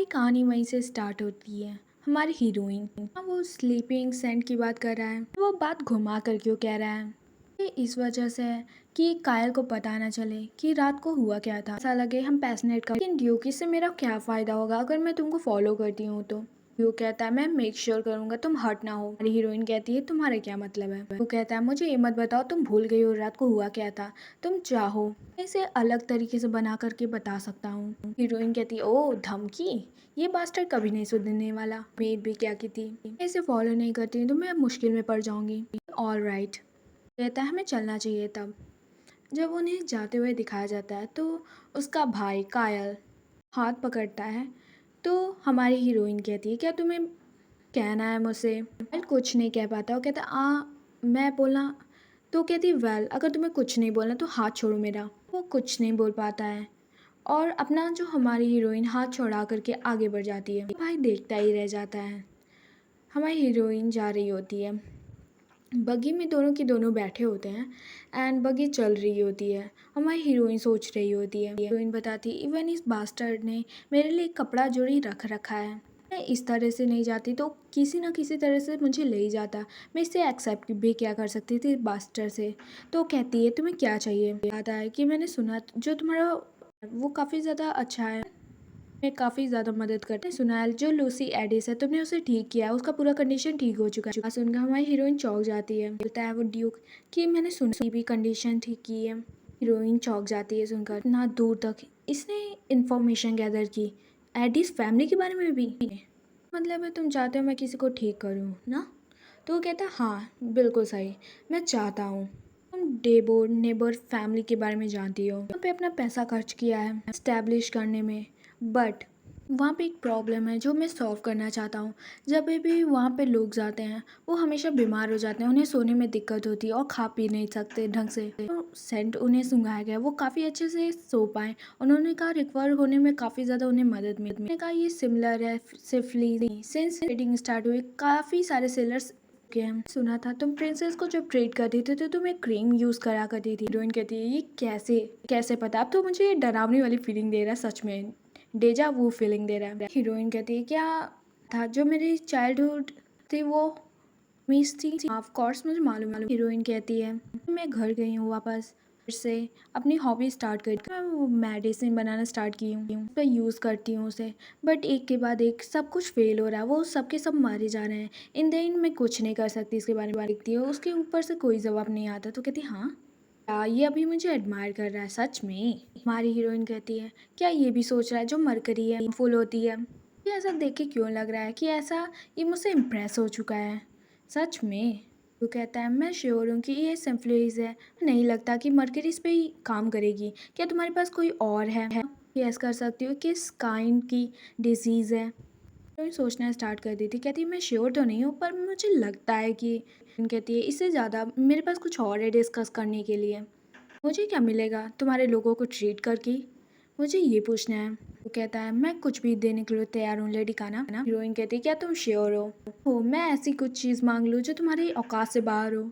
कहानी वहीं से स्टार्ट होती है। हमारी हीरोइन वो स्लीपिंग सेंट की बात कर रहा है, वो बात घुमा कर क्यों कह रहा है? ये इस वजह से है कि कायल को पता ना चले कि रात को हुआ क्या था। ऐसा लगे हम पैशनेट कर, लेकिन ड्यूकी से मेरा क्या फ़ायदा होगा अगर मैं तुमको फॉलो करती हूँ तो? ड्यूक कहता है मैं मेक श्योर करूंगा तुम हर्ट ना हो। हमारी हीरोइन कहती है तुम्हारा क्या मतलब है? वो कहता है मुझे ये मत बताओ तुम भूल गई हो रात को हुआ क्या था। तुम चाहो मैं इसे अलग तरीके से बना करके बता सकता हूँ। हीरोइन कहती है ओ धमकी, ये बास्टर्ड कभी नहीं सुधरने वाला। मेड भी क्या की थी, मैं इसे फॉलो नहीं करती तो मैं मुश्किल में पड़ जाऊंगी। ऑल राइट कहता है हमें चलना चाहिए। तब जब उन्हें जाते हुए दिखाया जाता है तो उसका भाई कायल हाथ पकड़ता है। तो हमारी हीरोइन कहती है क्या तुम्हें कहना है मुझसे? कायल कुछ नहीं कह पाता। वो कहता मैं बोलना। तो कहती वेल अगर तुम्हें कुछ नहीं बोलना तो हाथ छोड़ो मेरा। वो कुछ नहीं बोल पाता है और अपना जो हमारी हीरोइन हाथ छोड़ा करके आगे बढ़ जाती है। भाई देखता ही रह जाता है। हमारी हीरोइन जा रही होती है, बग्गी में दोनों के दोनों बैठे होते हैं एंड बग्गी चल रही होती है। हमारी हीरोइन सोच रही होती है। हीरोइन बताती इवन इस बास्टर्ड ने मेरे लिए कपड़ा जोड़ी रख रखा है, मैं इस तरह से नहीं जाती तो किसी ना किसी तरह से मुझे ले ही जाता। मैं इसे एक्सेप्ट भी क्या कर सकती थी बास्टर्ड से। तो कहती है तुम्हें क्या चाहिए? आता है कि मैंने सुना जो तुम्हारा वो काफ़ी ज़्यादा अच्छा है, मैं काफ़ी ज़्यादा मदद करते हैं। सुना है जो लूसी एडिस है तुमने उसे ठीक किया है, उसका पूरा कंडीशन ठीक हो चुका है। सुनकर हमारी हीरोइन चौंक जाती है। बोलता है वो ड्यूक कि मैंने सुनी भी कंडीशन ठीक की है। हीरोइन चौंक जाती है सुनकर। ना दूर तक इसने इंफॉर्मेशन गैदर की एडिस फैमिली के बारे में भी। मतलब है तुम चाहते हो मैं किसी को ठीक करूँ ना? तो वो कहता है हाँ बिल्कुल सही, मैं चाहता हूँ। तुम डेबोर नेबर फैमिली के बारे में जानती हो, वहाँ पे अपना पैसा खर्च किया है इस्टेब्लिश करने में, बट वहाँ पे एक प्रॉब्लम है जो मैं सॉल्व करना चाहता हूँ। जब भी वहाँ पे लोग जाते हैं वो हमेशा बीमार हो जाते हैं, उन्हें सोने में दिक्कत होती है और खा पी नहीं सकते ढंग से। तो सेंट उन्हें सुंघाया गया वो काफ़ी अच्छे से सो पाएँ। उन्होंने कहा रिकवर होने में काफ़ी ज़्यादा उन्हें मदद मिली। मैंने कहा ये सिमिलर है सिफिलिस। सिंस रेटिंग स्टार्ट हुई काफ़ी सारे सेलर्स के हम सुना था तुम प्रिंसेस को जब ट्रीट करती थी तो तुम एक क्रीम यूज करा करती थी। हीरोइन कहती है ये कैसे कैसे पता? अब तो मुझे ये डरावनी वाली फीलिंग दे रहा है, सच में डेजा वो फीलिंग दे रहा है। हीरोइन कहती है क्या था जो मेरी चाइल्डहुड थी वो मिस थी? ऑफ कोर्स मुझे मालूम मालूम। हीरोइन कहती है मैं घर गई हूँ वापस, फिर से अपनी हॉबी स्टार्ट करी। मैं वो मेडिसिन बनाना स्टार्ट की हूँ, तो यूज़ करती हूँ उसे, बट एक के बाद एक सब कुछ फेल हो रहा है, वो सबके सब मारे जा रहे हैं। इन द एंड मैं कुछ नहीं कर सकती इसके बारे में। लिखती है उसके ऊपर से कोई जवाब नहीं आता। तो कहती हाँ ये अभी मुझे एडमायर कर रहा है सच में? हमारी हीरोइन कहती है क्या ये भी सोच रहा है जो मरकरी है फुल होती है? ये ऐसा देख के क्यों लग रहा है कि ऐसा ये मुझसे इम्प्रेस हो चुका है सच में? वो कहता है मैं श्योर हूँ कि ये सिम्फलिस है, नहीं लगता कि मरकरी इस पे ही काम करेगी। क्या तुम्हारे पास कोई और है? यस कर सकती हो किस काइंड की डिजीज़ है? तो सोचना स्टार्ट कर दी थी। कहती है मैं श्योर तो नहीं हूँ पर मुझे लगता है कि। कहती है इससे ज़्यादा मेरे पास कुछ और है डिस्कस करने के लिए। मुझे क्या मिलेगा तुम्हारे लोगों को ट्रीट करके? मुझे ये पूछना है। वो कहता है मैं कुछ भी देने के लिए तैयार हूँ लेडी काना। हीरोइन कहती है क्या तुम श्योर हो मैं ऐसी कुछ चीज़ मांग लूँ जो तुम्हारी औकात से बाहर हो?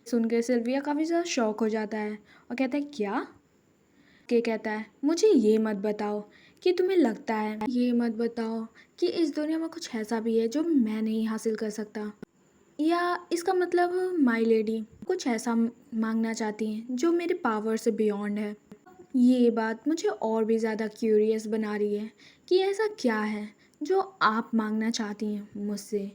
सुनकर सिल्विया काफ़ी ज़्यादा शॉक हो जाता है और कहता है क्या? के कहता है मुझे ये मत बताओ कि तुम्हें लगता है, ये मत बताओ कि इस दुनिया में कुछ ऐसा भी है जो मैं नहीं हासिल कर सकता, या इसका मतलब माय लेडी कुछ ऐसा मांगना चाहती हैं जो मेरे पावर से बियॉन्ड है। ये बात मुझे और भी ज़्यादा क्यूरियस बना रही है कि ऐसा क्या है जो आप मांगना चाहती हैं मुझसे।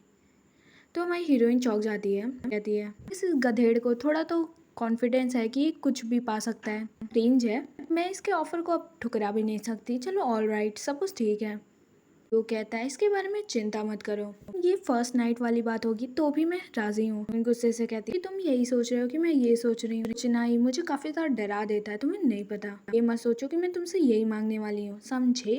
तो हमारी हीरोइन चौंक जाती है, कहती है इस गधेड़ को थोड़ा तो कॉन्फिडेंस है कि ये कुछ भी पा सकता है, रेंज है, मैं इसके ऑफर को अब ठुकरा भी नहीं सकती। चलो ऑल राइट सब कुछ ठीक है। वो कहता है इसके बारे में चिंता मत करो, ये फर्स्ट नाइट वाली बात होगी तो भी मैं राजी हूँ। गुस्से से कहती है तुम यही सोच रहे हो कि मैं ये सोच रही हूँ? चिनाई मुझे काफी ज्यादा डरा देता है, तुम्हें नहीं पता। ये मत सोचो कि मैं तुमसे यही मांगने वाली हूँ, समझे?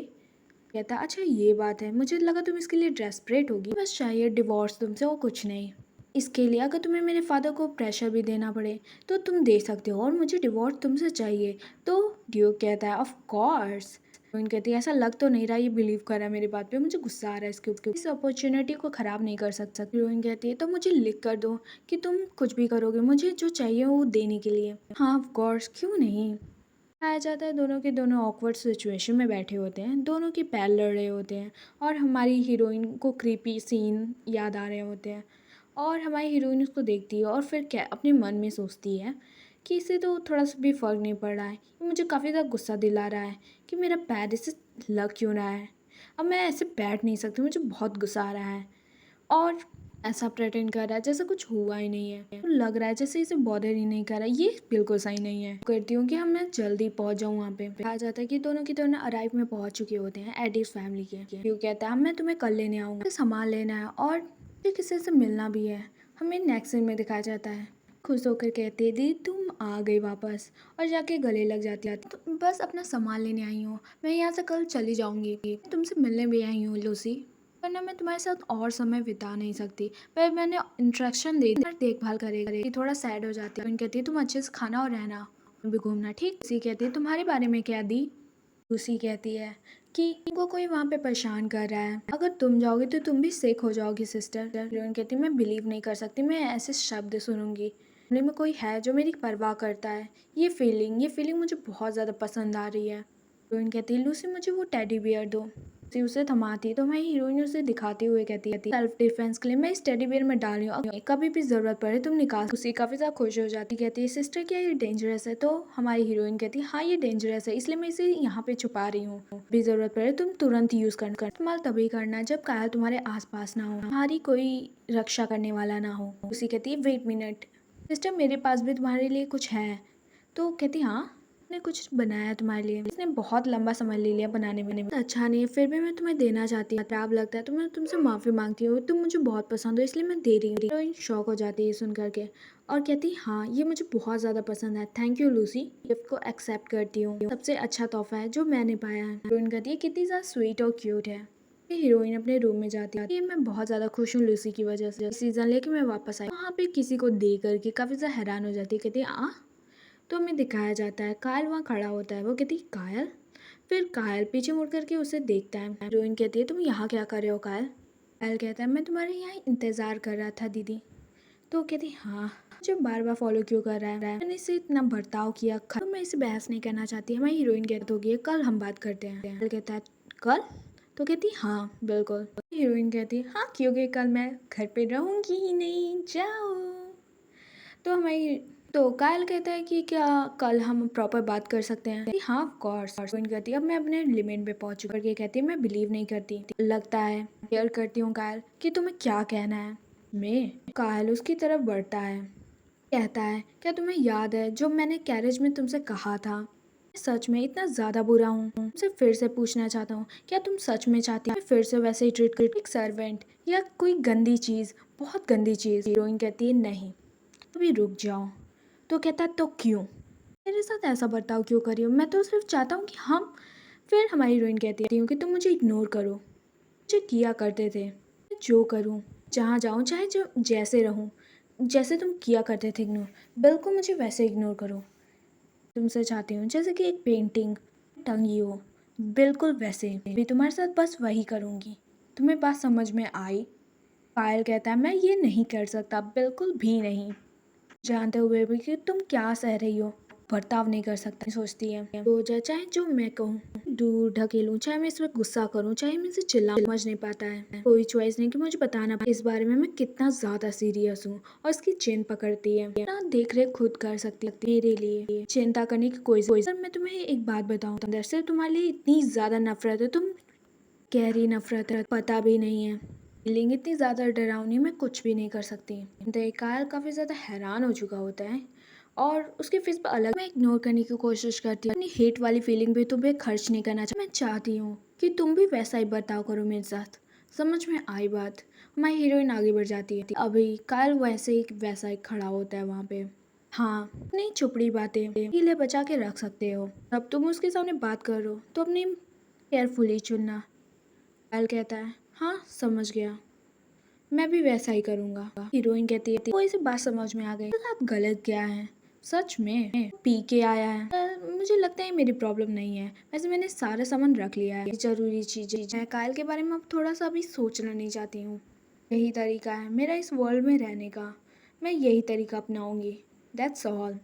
कहता अच्छा ये बात है, मुझे लगा तुम इसके लिए डेस्परेट होगी, बस चाहिए डिवोर्स तुमसे और कुछ नहीं। इसके लिए अगर तुम्हें मेरे फादर को प्रेशर भी देना पड़े तो तुम दे सकते हो और मुझे डिवोर्स तुमसे चाहिए। तो ड्यूक कहता है ऑफ कोर्स। हीरोइन कहती है ऐसा लग तो नहीं रहा ये बिलीव कर रहा है मेरी बात पे, मुझे गुस्सा आ रहा है इसके ऊपर, इस अपॉर्चुनिटी को ख़राब नहीं कर सकता। हीरोइन कहती है तो मुझे लिख कर दो कि तुम कुछ भी करोगे मुझे जो चाहिए वो देने के लिए। हाँ ऑफ कोर्स क्यों नहीं। आया जाता है दोनों के दोनों ऑकवर्ड सिचुएशन में बैठे होते हैं, दोनों के पैर लड़ रहे होते हैं और हमारी हीरोइन को क्रीपी सीन याद आ रहे होते हैं। और हमारी हीरोइन उसको देखती है और फिर क्या अपने मन में सोचती है कि इससे तो थोड़ा सा भी फ़र्क नहीं पड़ रहा है, ये मुझे काफ़ी ज़्यादा गुस्सा दिला रहा है कि मेरा पैर इससे लग क्यों रहा है, अब मैं ऐसे बैठ नहीं सकती, मुझे बहुत गुस्सा आ रहा है। और ऐसा प्रेटेंड कर रहा है जैसे कुछ हुआ ही नहीं है, तो लग रहा है जैसे इसे बॉदर ही नहीं कर रहा है, ये बिल्कुल सही नहीं है। करती हूँ कि हम मैं जल्दी पहुँच जाऊँ वहाँ पे। कहा जाता है कि दोनों की दोनों अराइव में पहुँच चुके होते हैं एडिस फैमिली के। क्यों कहता है मैं तुम्हें कल लेने आऊँगा, मुझे सामान लेना है और मुझे किसी से मिलना भी है। हमें नेक्स्ट सीन में दिखाया जाता है, खुश होकर कहते दीदी तुम आ गई वापस, और जाके गले लग जाती है। तो बस अपना सामान लेने आई हूँ, मैं यहाँ से कल चली जाऊँगी, तुमसे मिलने भी आई हूँ लूसी, वरना मैं तुम्हारे साथ और समय बिता नहीं सकती। पर मैंने इंस्ट्रक्शन दे दी देखभाल करेगी, थोड़ा सैड हो जाती है। कहती है तुम अच्छे से खाना और रहना भी घूमना, ठीक। लूसी कहती है तुम्हारे बारे में क्या दी। लूसी कहती है कि तुमको कोई वहाँ पे परेशान कर रहा है, अगर तुम जाओगी तो तुम भी सिक हो जाओगी सिस्टर। हीरोइन कहती है मैं बिलीव नहीं कर सकती, मैं ऐसे शब्द सुनूंगी, फैमिली में कोई है जो मेरी परवाह करता है। ये फीलिंग मुझे बहुत ज़्यादा पसंद आ रही है। हीरोइन कहती है लूसी मुझे वो टेडी बियर दो। लूसी उसे थमाती है तो वही हीरोइन उसे दिखाते हुए कहती है सेल्फ डिफेंस के लिए मैं इस टेडी बियर में डाली हूँ, कभी भी जरूरत पड़े तुम निकाल। लूसी काफी ज्यादा खुश हो जाती, कहती है सिस्टर क्या ये डेंजरस है। तो हमारी हीरोइन कहती है हाँ ये डेंजरस है, इसलिए मैं इसे यहाँ पे छुपा रही हूँ, भी जरूरत पड़े तुम तुरंत यूज कर इस्तेमाल तभी करना जब कायल तुम्हारे आसपास ना हो, तुम्हारी कोई रक्षा करने वाला ना हो। लूसी कहती है वेट मिनट सिस्टर, मेरे पास भी तुम्हारे लिए कुछ है। तो कहती हाँ ने कुछ बनाया तुम्हारे लिए, इसने बहुत लंबा समय ले लिया बनाने में, अच्छा नहीं है फिर भी मैं तुम्हें देना चाहती हूँ, खराब लगता है तो मैं तुमसे माफी मांगती हूँ, तुम मुझे बहुत पसंद हो इसलिए मैं दे रही हूँ। हीरोइन शॉक हो जाती है सुन करके और कहती हाँ ये मुझे बहुत ज्यादा पसंद है, थैंक यू लूसी, गिफ्ट को एक्सेप्ट करती हूँ, सबसे अच्छा तोहफा है जो मैंने पाया है। हीरोइन कहती है कितनी ज्यादा स्वीट और क्यूट है। हीरोइन अपने रूम में जाती है, मैं बहुत ज्यादा खुश हूँ लूसी की वजह से, सीजन लेके मैं वापस आई, वहाँ पे किसी को देख करके काफी ज्यादा हैरान हो जाती है, कहती है आ। तो हमें दिखाया जाता है कायल वहाँ खड़ा होता है, वो कहती है कायल, फिर कायल पीछे मुड़ करके उसे देखता है। हीरोइन कहती है तुम यहाँ क्या कर रहे हो कायल। कायल कहता है मैं तुम्हारे यहाँ इंतजार कर रहा था दीदी। तो कहती हाँ मुझे बार बार फॉलो क्यों कर रहा है, मैंने इससे इतना बर्ताव किया, तो मैं इससे बहस नहीं करना चाहती। हमारी हीरोइन कहती होगी कल हम बात करते हैं। कायल कहता है कल। तो कहती हाँ बिल्कुल। हीरोइन कहती है हाँ क्योंकि कल मैं घर पे रहूंगी ही नहीं, जाओ। तो हमारी तो कायल कहता है कि क्या कल हम प्रॉपर बात कर सकते हैं। कहती, हाँ ऑफ कोर्स। हीरोइन कहती है अब मैं अपने लिमिट पे पहुंच चुकी करके कहती है मैं बिलीव नहीं करती, लगता है क्लियर करती हूँ कायल कि तुम्हें क्या कहना है। मैं कायल उसकी तरफ बढ़ता है, कहता है क्या तुम्हें याद है जो मैंने कैरेज में तुमसे कहा था, मैं सच में इतना ज्यादा बुरा हूँ। तुमसे फिर से पूछना चाहता हूँ क्या तुम सच में चाहती हो फिर से वैसे ही ट्रीट कर एक सर्वेंट या कोई गंदी चीज, बहुत गंदी चीज। हीरोइन कहती है नहीं अभी रुक जाओ। तो कहता है तो क्यों मेरे साथ ऐसा बर्ताव क्यों कर रही हो, मैं तो सिर्फ चाहता हूँ कि हम। फिर हमारी हीरोइन कहती हूँ कि तुम मुझे इग्नोर करो, मुझे किया करते थे, मैं जो करूँ जहाँ जाऊँ चाहे जो जैसे रहूँ, जैसे तुम किया करते थे इग्नोर, बिल्कुल मुझे वैसे इग्नोर करो। तुमसे चाहती हूँ जैसे कि एक पेंटिंग टंगी हो, बिल्कुल वैसे भी तुम्हारे साथ बस वही करूँगी। तुम्हें बात समझ में आई। पायल कहता है मैं ये नहीं कर सकता, बिल्कुल भी नहीं, जानते हुए भी कि तुम क्या सह रही हो, बर्ताव नहीं कर सकता। सोचती है तो चाहे जो मैं कहूँ दूर ढकेलूं, चाहे मैं इस वक्त गुस्सा करूँ, चाहे मैं इसे चिल्लाऊं, समझ नहीं पाता है, कोई चॉइस नहीं कि मुझे बताना इस बारे में मैं कितना ज्यादा सीरियस हूँ। और इसकी चेन पकड़ती है ना, देख रेख खुद कर सकती है, मेरे लिए चिंता करने की कोई मैं तुम्हें एक बात बताऊँ, अंदर से तुम्हारे लिए इतनी ज्यादा नफरत है, तुम गहरी नफरत है, पता भी नहीं है, फीलिंग इतनी ज़्यादा डरावनी मैं कुछ भी नहीं कर सकती। कायल काफ़ी ज़्यादा हैरान हो चुका होता है और उसके फेस पर अलग मैं इग्नोर करने की कोशिश करती हूँ, अपनी हेट वाली फीलिंग भी तुम्हें खर्च नहीं करना चाहिए। मैं चाहती हूँ कि तुम भी वैसा ही बर्ताव करो मेरे साथ, समझ में आई बात। हमारी हीरोइन आगे बढ़ जाती है, अभी कायल वैसा ही खड़ा होता है वहाँ पे। हाँ नहीं चुपड़ी बातें लिए बचा के रख सकते हो, अब तुम उसके सामने बात करो तो अपनी केयरफुली चुनना। कायल कहता है हाँ समझ गया, मैं भी वैसा ही करूंगा। हीरोइन कहती है कोई सी बात समझ में आ गई, तो आप गलत क्या है सच में पी के आया है। मुझे लगता है मेरी प्रॉब्लम नहीं है, वैसे मैंने सारा सामान रख लिया है, जरूरी चीजें। मैं कायल के बारे में अब थोड़ा सा भी सोचना नहीं चाहती हूँ, यही तरीका है मेरा इस वर्ल्ड में रहने का, मैं यही तरीका अपनाऊंगी, दैट्स ऑल।